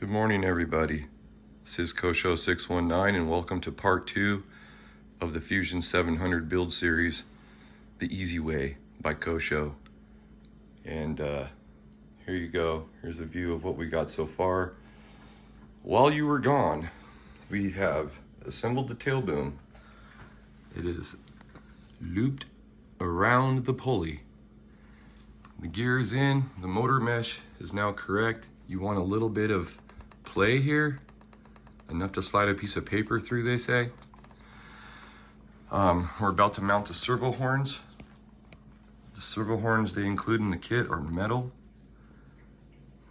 Good morning, everybody. This is Kosho 619, and welcome to part 2 of the Fusion 700 build series, The Easy Way by Kosho. And here you go. Here's a view of what we got so far. While you were gone, we have assembled the tail boom. It is looped around the pulley. The gear is in, the motor mesh is now correct. You want a little bit of play here, enough to slide a piece of paper through, they say. We're about to mount the servo horns. The servo horns they include in the kit are metal.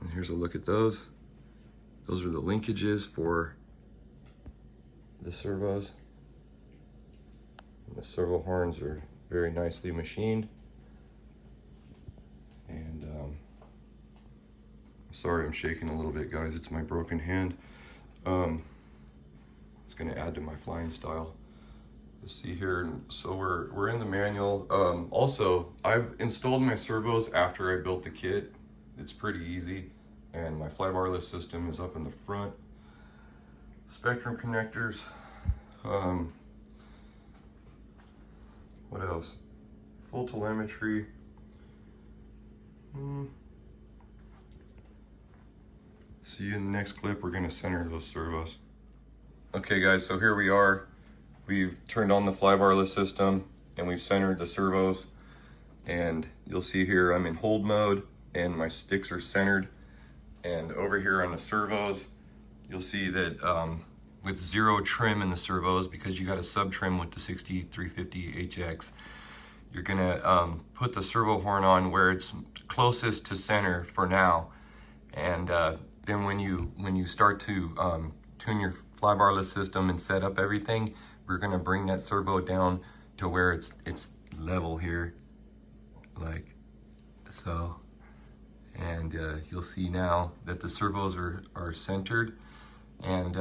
And here's a look at those. Those are the linkages for the servos. And the servo horns are very nicely machined. And sorry I'm shaking a little bit, guys. It's my broken hand. It's going to add to my flying style. You'll see here. So we're in the manual. Also, I've installed my servos after I built the kit. It's pretty easy, and my flybarless system is up in the front. Spectrum connectors. What else? Full telemetry. See you in the next clip. We're going to center those servos. Okay, guys, so here we are. We've turned on the flybarless system and we've centered the servos. And you'll see here I'm in hold mode and my sticks are centered. And over here on the servos, you'll see that with zero trim in the servos, because you got a sub trim with the 6350 HX, you're gonna put the servo horn on where it's closest to center for now. And then when you start to tune your flybarless system and set up everything, we're gonna bring that servo down to where it's level here, like so. And you'll see now that the servos are centered. And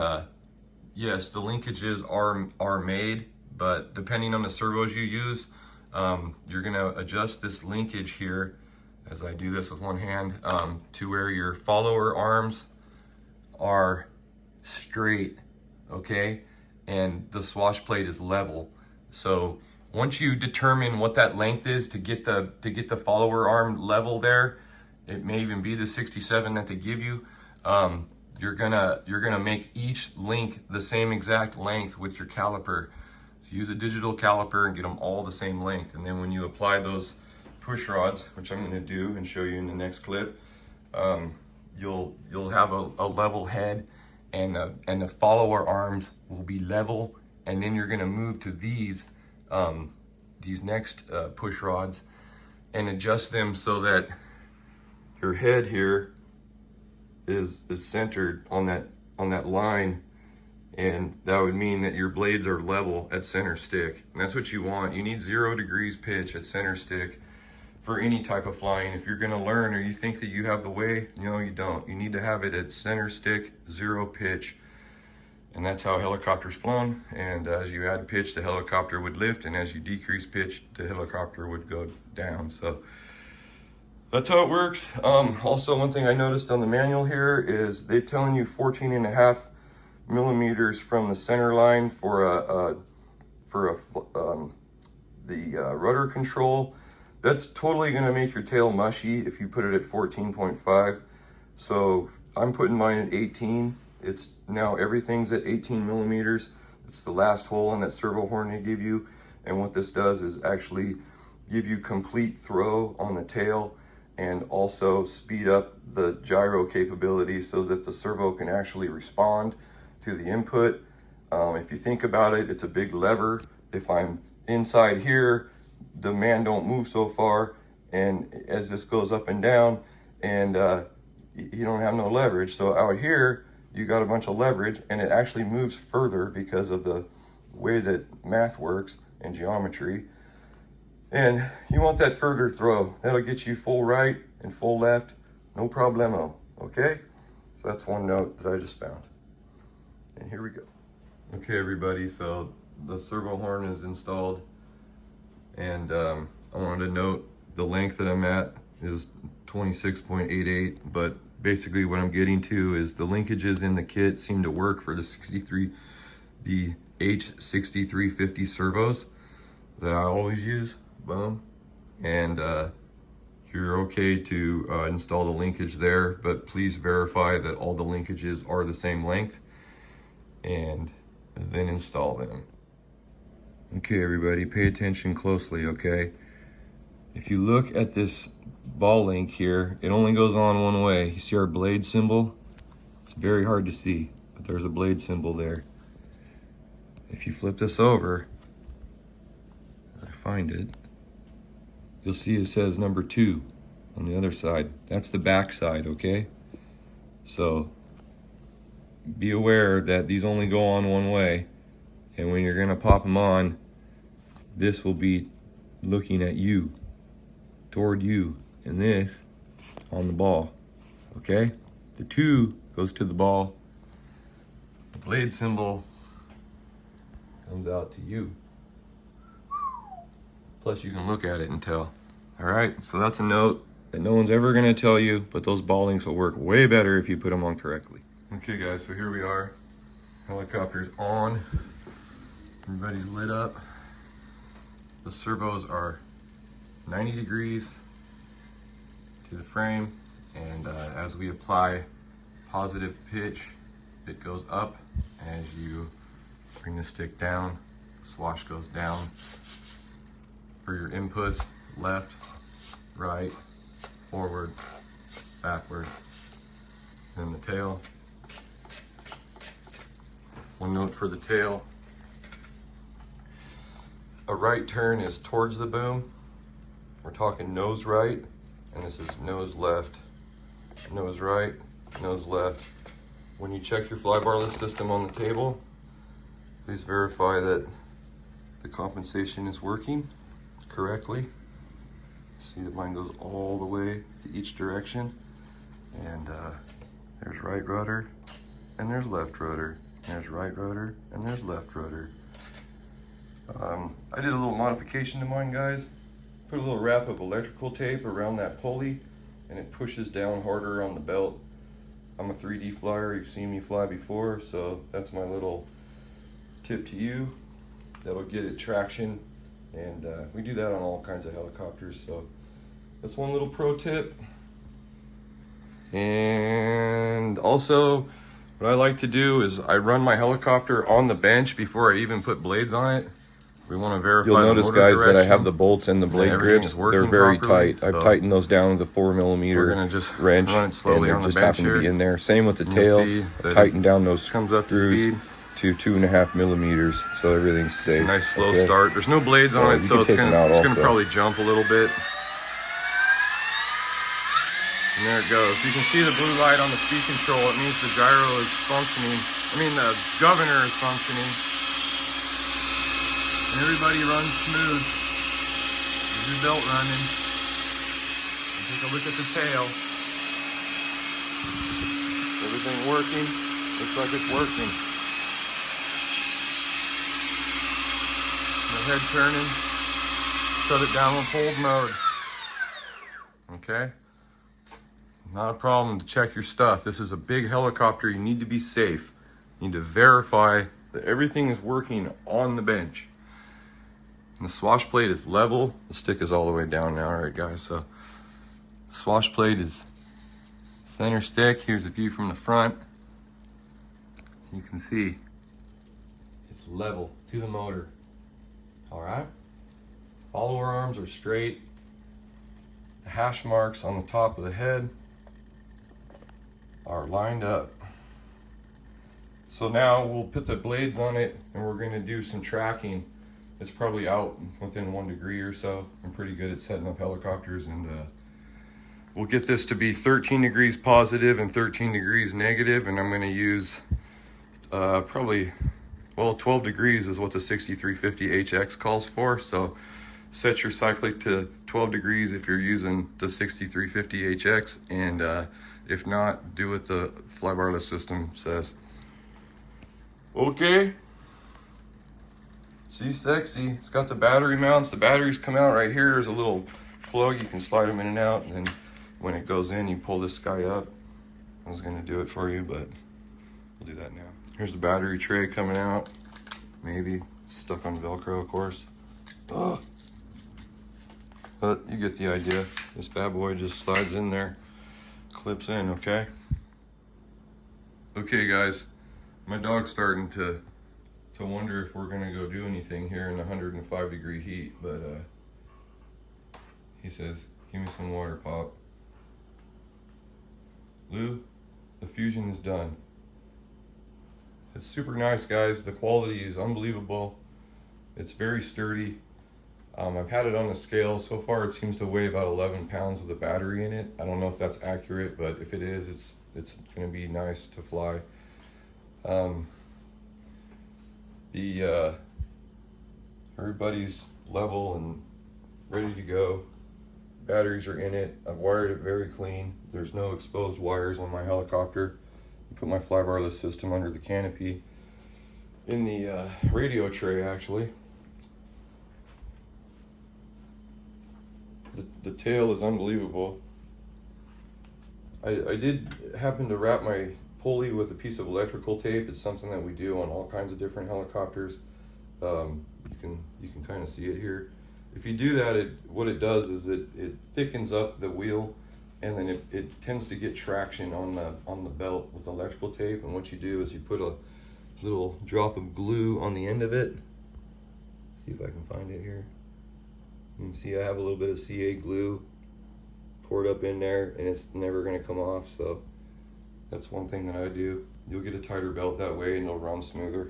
yes, the linkages are made, but depending on the servos you use, you're gonna adjust this linkage here, as I do this with one hand, to where your follower arms are straight, okay? And the swash plate is level. So once you determine what that length is to get the follower arm level there, it may even be the 67 that they give you, you're gonna make each link the same exact length with your caliper. So use a digital caliper and get them all the same length. And then when you apply those push rods, which I'm going to do and show you in the next clip, you'll have a level head, and the follower arms will be level. And then you're going to move to these next push rods and adjust them so that your head here is centered on that line. And that would mean that your blades are level at center stick. And that's what you want. You need 0 degrees pitch at center stick for any type of flying. If you're gonna learn or you think that you have the way, no, you don't. You need to have it at center stick, 0 pitch. And that's how a helicopter's flown. And as you add pitch, the helicopter would lift. And as you decrease pitch, the helicopter would go down. So that's how it works. Also, one thing I noticed on the manual here is they're telling you 14.5 millimeters from the center line for the rudder control. That's totally going to make your tail mushy if you put it at 14.5. So I'm putting mine at 18. It's now everything's at 18 millimeters. It's the last hole on that servo horn they give you. And what this does is actually give you complete throw on the tail and also speed up the gyro capability so that the servo can actually respond to the input. If you think about it, it's a big lever. If I'm inside here, the man don't move so far, and as this goes up and down, and you don't have no leverage. So out here, you got a bunch of leverage, and it actually moves further because of the way that math works and geometry. And you want that further throw. That'll get you full right and full left, no problemo, okay? So that's one note that I just found. And here we go. Okay, everybody, so the servo horn is installed. And I wanted to note the length that I'm at is 26.88, but basically what I'm getting to is the linkages in the kit seem to work for the H6350 servos that I always use. Boom. And you're okay to install the linkage there, but please verify that all the linkages are the same length and then install them. Okay, everybody, pay attention closely, okay? If you look at this ball link here, it only goes on one way. You see our blade symbol? It's very hard to see, but there's a blade symbol there. If you flip this over, as I find it, you'll see it says number 2 on the other side. That's the back side, okay? So be aware that these only go on one way, and when you're gonna pop them on, this will be looking at you, toward you, and this on the ball, okay? The 2 goes to the ball. The blade symbol comes out to you. Plus you can look at it and tell. All right, so that's a note that no one's ever gonna tell you, but those ball links will work way better if you put them on correctly. Okay guys, so here we are. Helicopter's on. Everybody's lit up. The servos are 90 degrees to the frame, and as we apply positive pitch, it goes up. As you bring the stick down, the swash goes down. For your inputs, left, right, forward, backward, then the tail. One note for the tail. A right turn is towards the boom. We're talking nose right, and this is nose left, nose right, nose left. When you check your flybarless system on the table, please verify that the compensation is working correctly. See that mine goes all the way to each direction, and there's right rudder, and there's left rudder. There's right rudder, and there's left rudder. I did a little modification to mine, guys. Put a little wrap of electrical tape around that pulley, and it pushes down harder on the belt. I'm a 3D flyer, you've seen me fly before, so that's my little tip to you. That'll get it traction, and we do that on all kinds of helicopters, so that's one little pro tip. And also, what I like to do is I run my helicopter on the bench before I even put blades on it. We want to verify. You'll notice, guys, that I have the bolts and the blade grips. They're very tight. So I've tightened those down with a 4mm wrench, run it slowly and they just happen to be in there. Same with the tail. Tightened down those screws to 2.5 millimeters, so everything's safe. It's a nice slow start. There's no blades on it, so it's gonna probably jump a little bit. And there it goes. You can see the blue light on the speed control. It means the gyro is functioning. The governor is functioning. And everybody runs smooth. There's your belt running. And take a look at the tail. Everything working? Looks like it's working. The head turning. Shut it down with hold mode. Okay? Not a problem to check your stuff. This is a big helicopter. You need to be safe. You need to verify that everything is working on the bench. And the swash plate is level. The stick is all the way down now. All right, guys, so the swash plate is center stick. Here's a view from the front. You can see it's level to the motor. All right. Follower arms are straight. The hash marks on the top of the head are lined up. So now we'll put the blades on it and we're going to do some tracking. It's probably out within 1 degree or so. I'm pretty good at setting up helicopters, and we'll get this to be 13 degrees positive and 13 degrees negative, and I'm going to use probably, well, 12 degrees is what the 6350HX calls for. So set your cyclic to 12 degrees if you're using the 6350HX, and if not, do what the flybarless system says. Okay. See, sexy. It's got the battery mounts. The batteries come out right here. There's a little plug. You can slide them in and out, and then when it goes in, you pull this guy up, I was gonna do it for you, but we'll do that now. Here's the battery tray coming out. Maybe it's stuck on Velcro, of course. Ugh. But you get the idea. This bad boy just slides in there, clips in, okay? Okay guys, my dog's starting to wonder if we're gonna go do anything here in the 105-degree heat, but he says, give me some water, Pop. Lou, the fusion is done. It's super nice, guys. The quality is unbelievable. It's very sturdy. I've had it on the scale. So far it seems to weigh about 11 pounds with the battery in it. I don't know if that's accurate, but if it is, it's gonna be nice to fly. Everybody's level and ready to go. Batteries are in it. I've wired it very clean. There's no exposed wires on my helicopter. I put my flybarless system under the canopy in the radio tray, actually. The tail is unbelievable. I did happen to wrap my pulley with a piece of electrical tape. It's something that we do on all kinds of different helicopters. You can kind of see it here. If you do that, what it does is it thickens up the wheel, and then it tends to get traction on the belt with electrical tape. And what you do is you put a little drop of glue on the end of it. See if I can find it here. You can see I have a little bit of CA glue poured up in there, and it's never going to come off. So that's one thing that I do. You'll get a tighter belt that way, and it'll run smoother.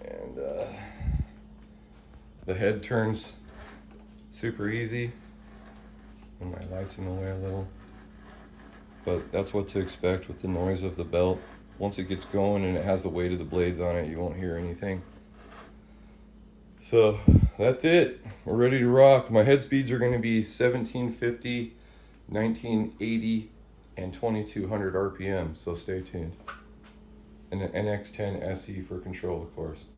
And the head turns super easy, and my light's in the way a little, but that's what to expect with the noise of the belt. Once it gets going and it has the weight of the blades on it, you won't hear anything. So that's it. We're ready to rock. My head speeds are going to be 1750, 1980, and 2200 RPM, so stay tuned. And an NX10 SE for control, of course.